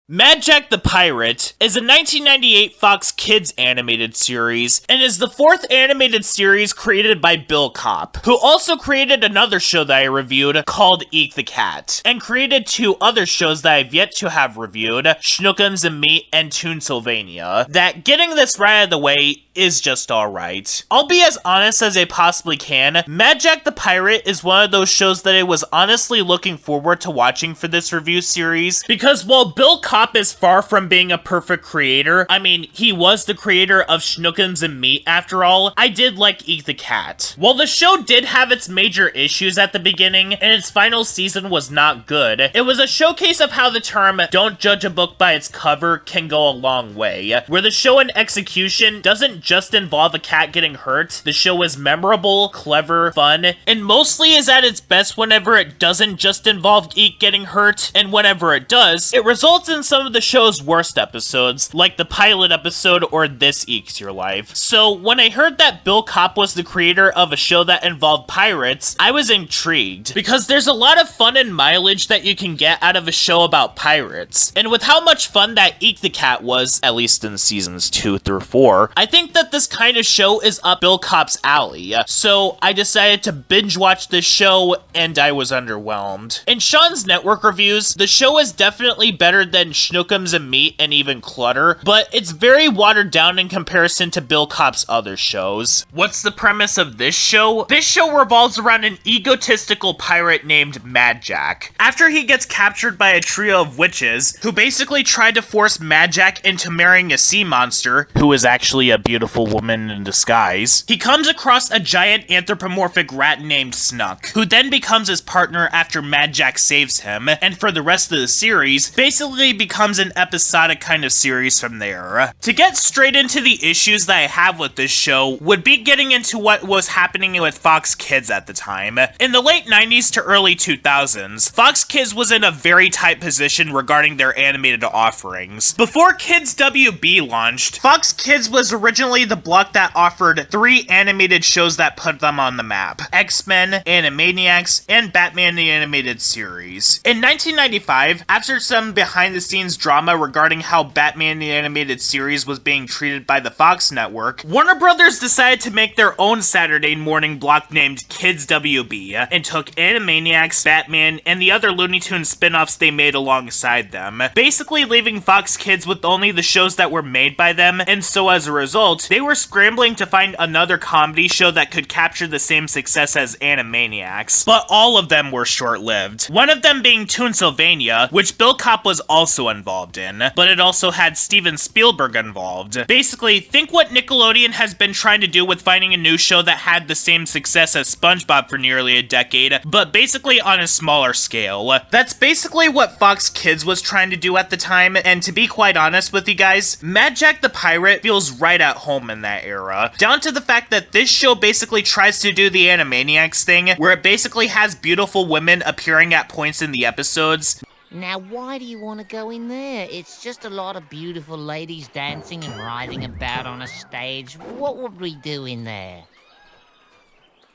Madjack the Pirate is a 1998 Fox Kids animated series and is the fourth animated series created by Bill Kopp, who also created another show that I reviewed called Eek the Cat, and created two other shows that I've yet to have reviewed, Schnookums and Meat and Toonsylvania, that getting this right out of the way is just alright. I'll be as honest as I possibly can, Madjack the Pirate is one of those shows that I was honestly looking forward to watching for this review series, because while Bill Kopp is far from being a perfect creator, I mean, he was the creator of Schnookums and Meat after all, I did like Eek the Cat. While the show did have its major issues at the beginning, and its final season was not good, it was a showcase of how the term, don't judge a book by its cover, can go a long way, where the show in execution doesn't just involve a cat getting hurt, the show is memorable, clever, fun, and mostly is at its best whenever it doesn't just involve Eek getting hurt, and whenever it does, it results in some of the show's worst episodes, like the pilot episode or This Eeks Your Life. So when I heard that Bill Kopp was the creator of a show that involved pirates, I was intrigued, because there's a lot of fun and mileage that you can get out of a show about pirates. And with how much fun that Eek the Cat was, at least in seasons 2 through 4, I think that this kind of show is up Bill Kopp's alley. So I decided to binge watch this show, and I was underwhelmed. In Sean's network reviews, the show is definitely better than Schnookums and Meat and even Clutter, but it's very watered down in comparison to Bill Kopp's other shows. What's the premise of this show? This show revolves around an egotistical pirate named Madjack. After he gets captured by a trio of witches, who basically tried to force Madjack into marrying a sea monster, who is actually a beautiful woman in disguise, he comes across a giant anthropomorphic rat named Snuk, who then becomes his partner after Madjack saves him, and for the rest of the series, basically becomes an episodic kind of series from there. To get straight into the issues that I have with this show would be getting into what was happening with Fox Kids at the time. In the late 90s to early 2000s, Fox Kids was in a very tight position regarding their animated offerings. Before Kids WB launched, Fox Kids was originally the block that offered 3 animated shows that put them on the map: X-Men, Animaniacs, and Batman the Animated Series. In 1995, after some behind-the-scenes drama regarding how Batman the Animated Series was being treated by the Fox network, Warner Brothers decided to make their own Saturday morning block named Kids WB, and took Animaniacs, Batman, and the other Looney Tunes spin-offs they made alongside them, basically leaving Fox Kids with only the shows that were made by them, and so as a result, they were scrambling to find another comedy show that could capture the same success as Animaniacs, but all of them were short-lived. One of them being Toonsylvania, which Bill Kopp was also involved in, but it also had Steven Spielberg involved. Basically, think what Nickelodeon has been trying to do with finding a new show that had the same success as SpongeBob for nearly a decade, but basically on a smaller scale. That's basically what Fox Kids was trying to do at the time, and to be quite honest with you guys, Madjack the Pirate feels right at home in that era, down to the fact that this show basically tries to do the Animaniacs thing, where it basically has beautiful women appearing at points in the episodes. Now, why do you want to go in there? It's just a lot of beautiful ladies dancing and riding about on a stage. What would we do in there?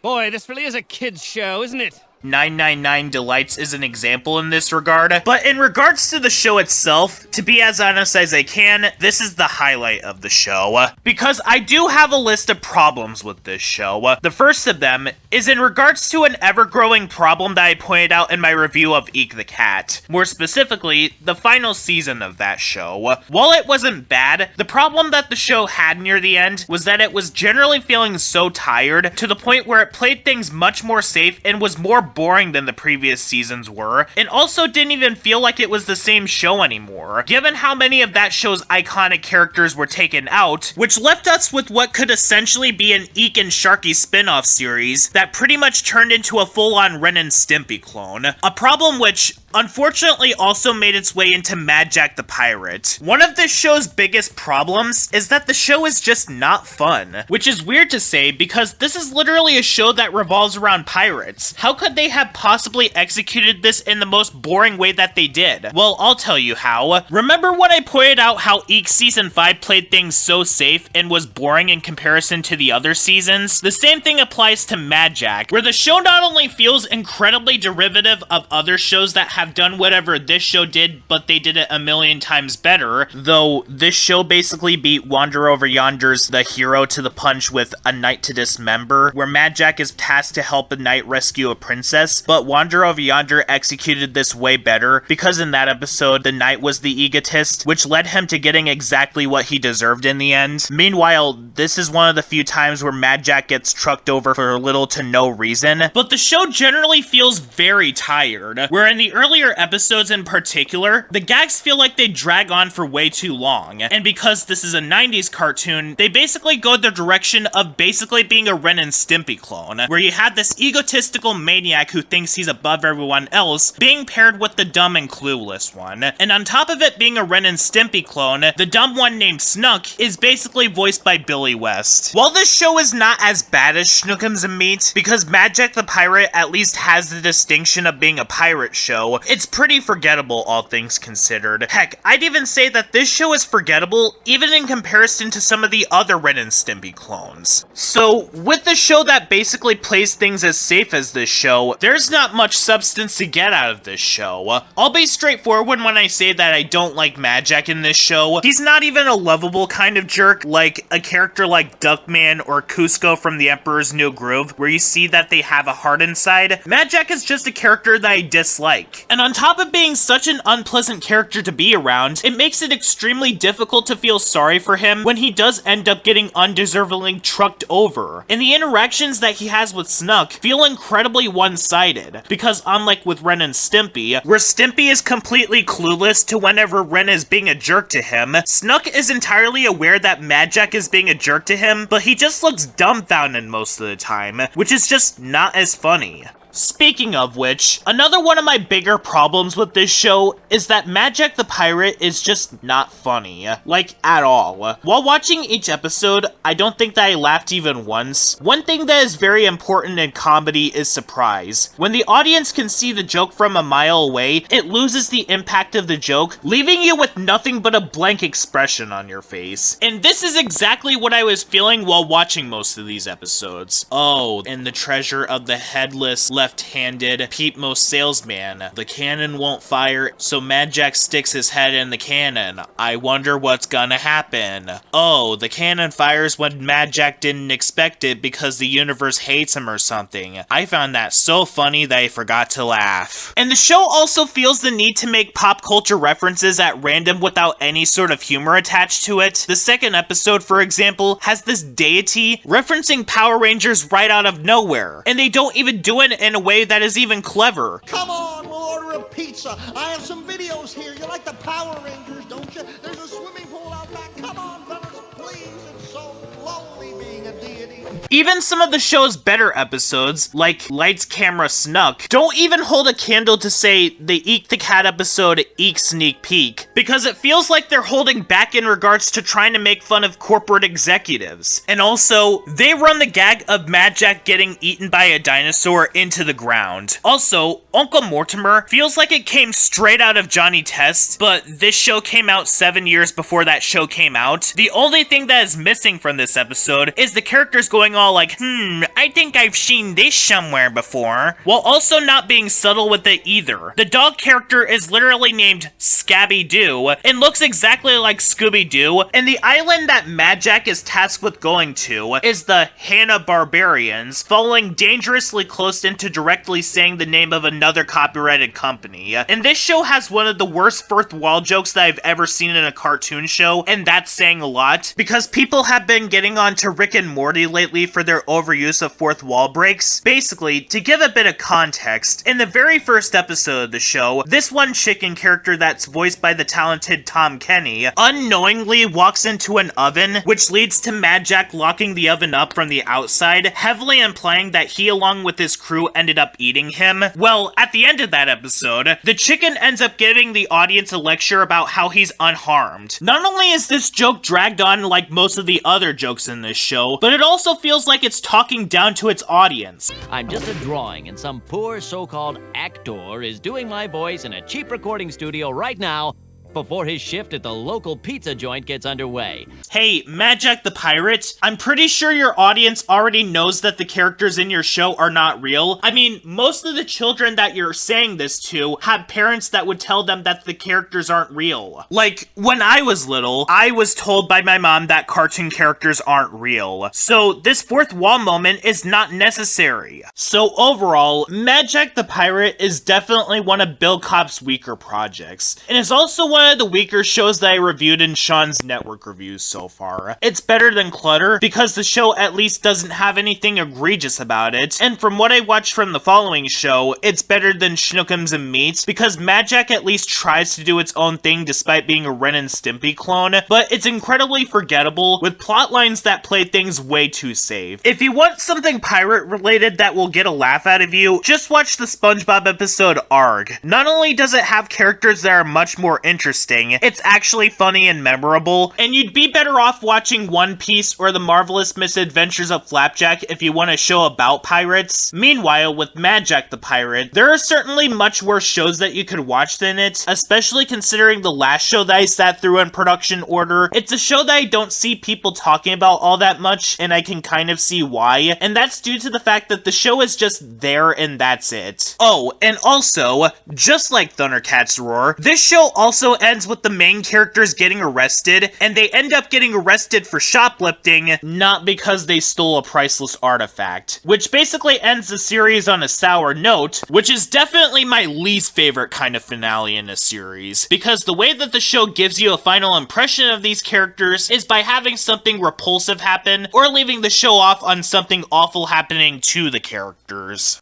Boy, this really is a kid's show, isn't it? 999 Delights is an example in this regard, but in regards to the show itself, to be as honest as I can, this is the highlight of the show, because I do have a list of problems with this show. The first of them is in regards to an ever-growing problem that I pointed out in my review of Eek the Cat, more specifically, the final season of that show. While it wasn't bad, the problem that the show had near the end was that it was generally feeling so tired, to the point where it played things much more safe and was more boring than the previous seasons were, and also didn't even feel like it was the same show anymore, given how many of that show's iconic characters were taken out, which left us with what could essentially be an Eek and Sharky spin-off series that pretty much turned into a full-on Ren and Stimpy clone, a problem which unfortunately also made its way into Madjack the Pirate. One of this show's biggest problems is that the show is just not fun, which is weird to say because this is literally a show that revolves around pirates. How could they have possibly executed this in the most boring way that they did? Well, I'll tell you how. Remember when I pointed out how Eek Season 5 played things so safe and was boring in comparison to the other seasons? The same thing applies to Madjack, where the show not only feels incredibly derivative of other shows that have have done whatever this show did, but they did it a million times better, though this show basically beat Wander Over Yonder's The Hero to the punch with A Night to Dismember, where Madjack is tasked to help a knight rescue a princess, but Wander Over Yonder executed this way better, because in that episode, the knight was the egotist, which led him to getting exactly what he deserved in the end. Meanwhile, this is one of the few times where Madjack gets trucked over for little to no reason, but the show generally feels very tired, where in the earlier episodes in particular, the gags feel like they drag on for way too long, and because this is a 90s cartoon, they basically go the direction of basically being a Ren and Stimpy clone, where you have this egotistical maniac who thinks he's above everyone else, being paired with the dumb and clueless one, and on top of it being a Ren and Stimpy clone, the dumb one named Snuk is basically voiced by Billy West. While this show is not as bad as Schnookums and Meat, because Madjack the Pirate at least has the distinction of being a pirate show, it's pretty forgettable all things considered. Heck, I'd even say that this show is forgettable even in comparison to some of the other Ren and Stimpy clones. So, with the show that basically plays things as safe as this show, there's not much substance to get out of this show. I'll be straightforward when I say that I don't like Madjack in this show. He's not even a lovable kind of jerk like a character like Duckman or Cusco from The Emperor's New Groove, where you see that they have a heart inside. Madjack is just a character that I dislike. And on top of being such an unpleasant character to be around, it makes it extremely difficult to feel sorry for him when he does end up getting undeservingly trucked over. And the interactions that he has with Snuk feel incredibly one-sided, because unlike with Ren and Stimpy, where Stimpy is completely clueless to whenever Ren is being a jerk to him, Snuk is entirely aware that Madjack is being a jerk to him, but he just looks dumbfounded most of the time, which is just not as funny. Speaking of which, another one of my bigger problems with this show is that Madjack the Pirate is just not funny. Like, at all. While watching each episode, I don't think that I laughed even once. One thing that is very important in comedy is surprise. When the audience can see the joke from a mile away, it loses the impact of the joke, leaving you with nothing but a blank expression on your face. And this is exactly what I was feeling while watching most of these episodes. Oh, and the treasure of the headless left-handed Peepmo salesman. The cannon won't fire, so Madjack sticks his head in the cannon. I wonder what's gonna happen. Oh, the cannon fires when Madjack didn't expect it because the universe hates him or something. I found that so funny that I forgot to laugh. And the show also feels the need to make pop culture references at random without any sort of humor attached to it. The second episode, for example, has this deity referencing Power Rangers right out of nowhere, and they don't even do it in a way that is even clever. Come on, we'll order a pizza. I have some videos here. You like the Power Rangers, don't you? There's a swimming pool out back. Come on, fellas, please. It's so lonely being a deity. Even some of the show's better episodes, like Lights, Camera, Snuk, don't even hold a candle to, say, the Eek the Cat episode Eek Sneak Peek, because it feels like they're holding back in regards to trying to make fun of corporate executives. And also, they run the gag of Madjack getting eaten by a dinosaur into the ground. Also, Uncle Mortimer feels like it came straight out of Johnny Test, but this show came out 7 years before that show came out. The only thing that is missing from this episode is the characters going all like, I think I've seen this somewhere before, while also not being subtle with it either. The dog character is literally named Scabby-Doo, and looks exactly like Scooby-Doo, and the island that Madjack is tasked with going to is the Hanna-Barbarians, following dangerously close into directly saying the name of another copyrighted company. And this show has one of the worst fourth wall jokes that I've ever seen in a cartoon show, and that's saying a lot, because people have been getting on to Rick and Morty lately for their overuse of fourth wall breaks. Basically, to give a bit of context, in the very first episode of the show, this one chicken character that's voiced by the talented Tom Kenny unknowingly walks into an oven, which leads to Madjack locking the oven up from the outside, heavily implying that he along with his crew ended up eating him. Well, at the end of that episode, the chicken ends up giving the audience a lecture about how he's unharmed. Not only is this joke dragged on like most of the other jokes in this show, but it also feels like it's talking down to its audience. I'm just a drawing, and some poor so-called actor is doing my voice in a cheap recording studio right now, before his shift at the local pizza joint gets underway. Hey, Madjack the Pirate, I'm pretty sure your audience already knows that the characters in your show are not real. I mean, most of the children that you're saying this to have parents that would tell them that the characters aren't real. Like, when I was little, I was told by my mom that cartoon characters aren't real. So this fourth wall moment is not necessary. So overall, Madjack the Pirate is definitely one of Bill Kopp's weaker projects, and is also one of the weaker shows that I reviewed in Sean's network reviews so far. It's better than Clutter, because the show at least doesn't have anything egregious about it, and from what I watched from the following show, it's better than Schnookums and Meats, because Madjack at least tries to do its own thing despite being a Ren and Stimpy clone, but it's incredibly forgettable, with plotlines that play things way too safe. If you want something pirate-related that will get a laugh out of you, just watch the SpongeBob episode Arg. Not only does it have characters that are much more interesting, it's actually funny and memorable, and you'd be better off watching One Piece or The Marvelous Misadventures of Flapjack if you want a show about pirates. Meanwhile, with Madjack the Pirate, there are certainly much worse shows that you could watch than it, especially considering the last show that I sat through in production order. It's a show that I don't see people talking about all that much, and I can kind of see why, and that's due to the fact that the show is just there and that's it. Oh, and also, just like Thundercats Roar, this show also ends with the main characters getting arrested, and they end up getting arrested for shoplifting, not because they stole a priceless artifact, which basically ends the series on a sour note, which is definitely my least favorite kind of finale in a series, because the way that the show gives you a final impression of these characters is by having something repulsive happen, or leaving the show off on something awful happening to the characters.